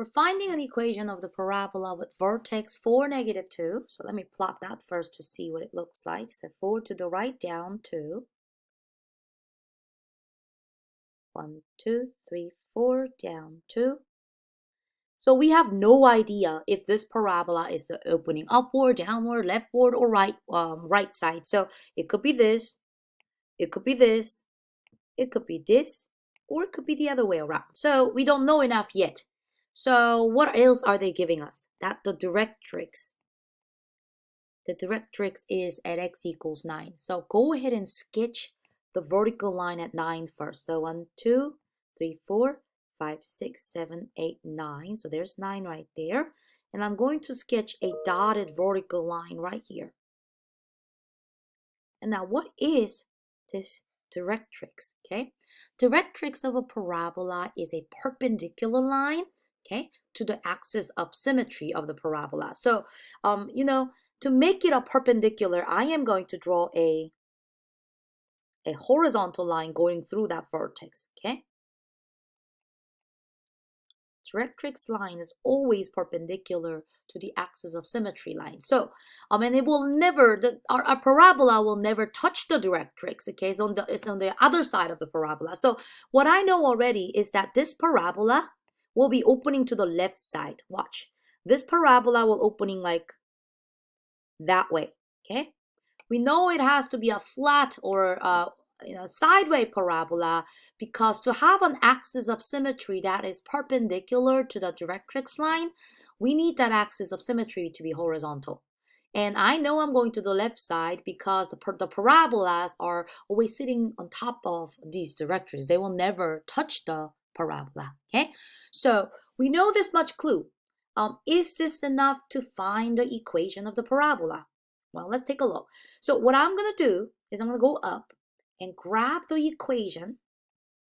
we're finding an equation of the parabola with vertex 4, -2. So let me plot that first to see what it looks like. So 4 to the right, down 2. 1, 2, 3, 4, down 2. So we have no idea if this parabola is opening upward, downward, leftward, or right side. So it could be this, it could be this, it could be this, or it could be the other way around. So we don't know enough yet. So what else are they giving us? That the directrix. The directrix is at x equals 9. So go ahead and sketch the vertical line at 9 first. So 1, 2, 3, 4, 5, 6, 7, 8, 9. So there's 9 right there. And I'm going to sketch a dotted vertical line right here. And now what is this directrix? Okay, directrix of a parabola is a perpendicular line, okay, to the axis of symmetry of the parabola. So, to make it a perpendicular, I am going to draw a horizontal line going through that vertex, okay? Directrix line is always perpendicular to the axis of symmetry line. So, and it will never, our parabola will never touch the directrix, okay? It's on the other side of the parabola. So what I know already is that this parabola will be opening to the left side. Watch. This parabola will opening like that way, okay? We know it has to be a flat or sideways parabola, because to have an axis of symmetry that is perpendicular to the directrix line, we need that axis of symmetry to be horizontal. And I know I'm going to the left side because the parabolas are always sitting on top of these directrix. They will never touch the parabola, okay? So we know this much clue. Is this enough to find the equation of the parabola? Well, let's take a look. So what I'm going to do is I'm going to go up and grab the equation,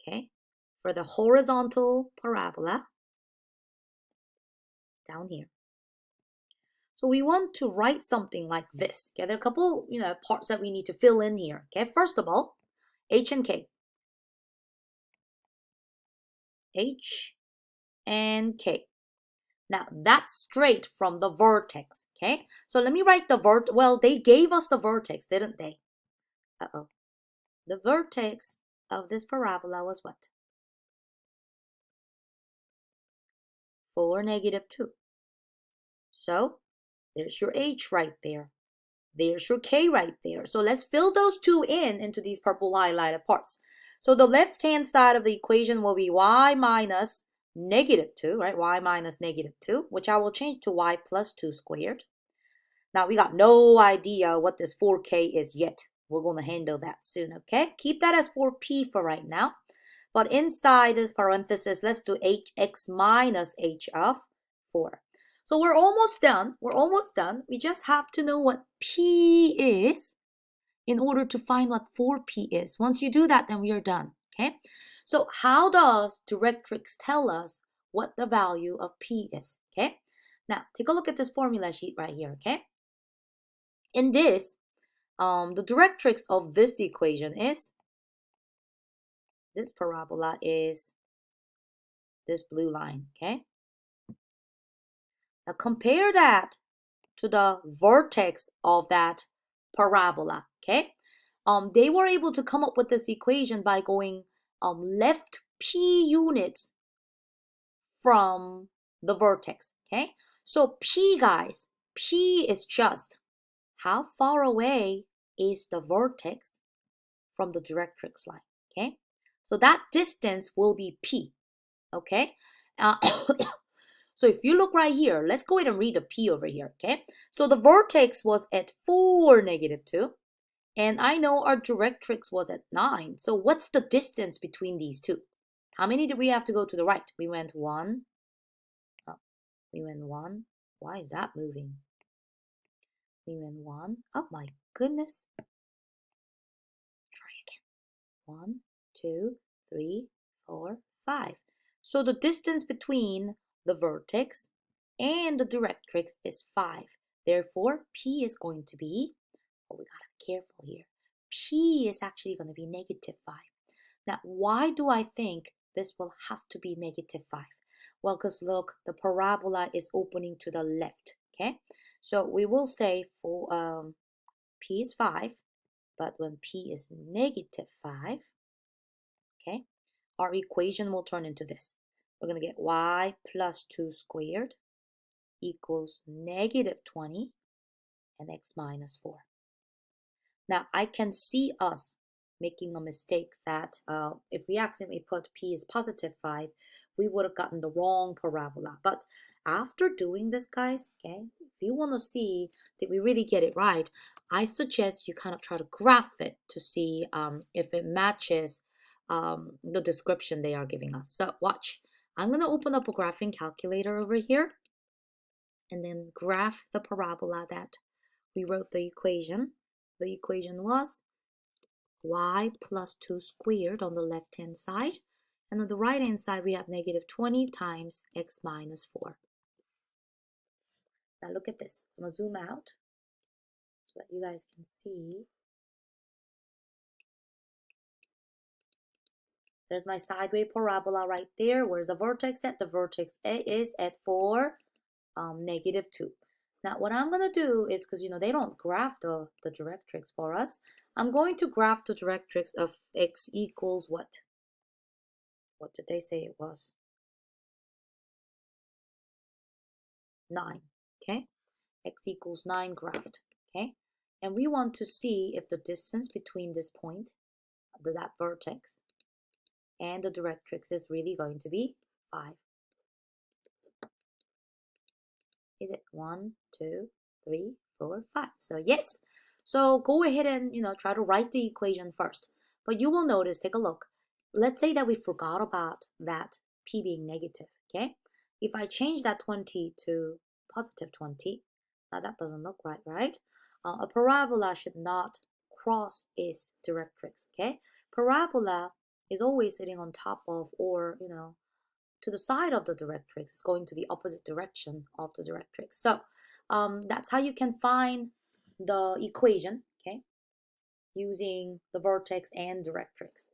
okay, for the horizontal parabola down here. So we want to write something like this. Okay, there are a couple, parts that we need to fill in here. Okay, first of all, H and K. H and K. Now, that's straight from the vertex, okay? So let me write the well, they gave us the vertex, didn't they? Uh-oh. The vertex of this parabola was what? 4, -2. So, there's your H right there. There's your K right there. So let's fill those two into these purple highlighted parts. So the left-hand side of the equation will be y minus -2, right? Y minus -2, which I will change to y plus 2 squared. Now, we got no idea what this 4k is yet. We're going to handle that soon, okay? Keep that as 4p for right now. But inside this parenthesis, let's do hx minus h of 4. So we're almost done. We're almost done. We just have to know what p is in order to find what 4p is. Once you do that, then we are done, okay? So how does directrix tell us what the value of p is, okay? Now, take a look at this formula sheet right here, okay? In this, the directrix of this equation is, this parabola is this blue line, okay? Now compare that to the vertex of that parabola, okay? They were able to come up with this equation by going left p units from the vertex, okay? So p, guys, p is just how far away is the vertex from the directrix line, okay? So that distance will be p, okay? So if you look right here, let's go ahead and read the p over here, okay? So the vertex was at 4, -2, and I know our directrix was at 9. So what's the distance between these two? How many did we have to go to the right? We went 1. Oh, we went 1. Why is that moving? We went 1. Oh my goodness. Try again. 1, 2, 3, 4, 5. So the distance between the vertex and the directrix is 5. Therefore, p is going to be, we gotta be careful here. P is actually going to be -5. Now, why do I think this will have to be -5? Well, because look, the parabola is opening to the left, okay? So we will say for p is 5, but when p is negative 5, okay, our equation will turn into this. We're going to get y plus 2 squared equals negative 20 and x minus 4. Now, I can see us making a mistake that if we accidentally put p is positive 5, we would have gotten the wrong parabola. But after doing this, guys, okay, if you want to see did we really get it right, I suggest you kind of try to graph it to see if it matches the description they are giving us. So watch. I'm going to open up a graphing calculator over here and then graph the parabola that we wrote the equation. The equation was y plus 2 squared on the left-hand side. And on the right-hand side, we have negative 20 times x minus 4. Now look at this. I'm going to zoom out so that you guys can see. There's my sideways parabola right there. Where's the vertex at? The vertex is at 4, negative 2. Now, what I'm going to do is, because, they don't graph the directrix for us, I'm going to graph the directrix of x equals what? What did they say it was? 9, okay? X equals 9 graphed, okay? And we want to see if the distance between this point, that vertex, and the directrix is really going to be 5. Is it 1, 2, 3, 4, 5? So yes. So go ahead and, try to write the equation first. But you will notice, take a look. Let's say that we forgot about that p being negative, okay? If I change that 20 to positive 20, now that doesn't look right, right? A parabola should not cross its directrix, okay? Parabola is always sitting on top of, or, to the side of the directrix. It's going to the opposite direction of the directrix. So that's how you can find the equation, okay, using the vertex and directrix.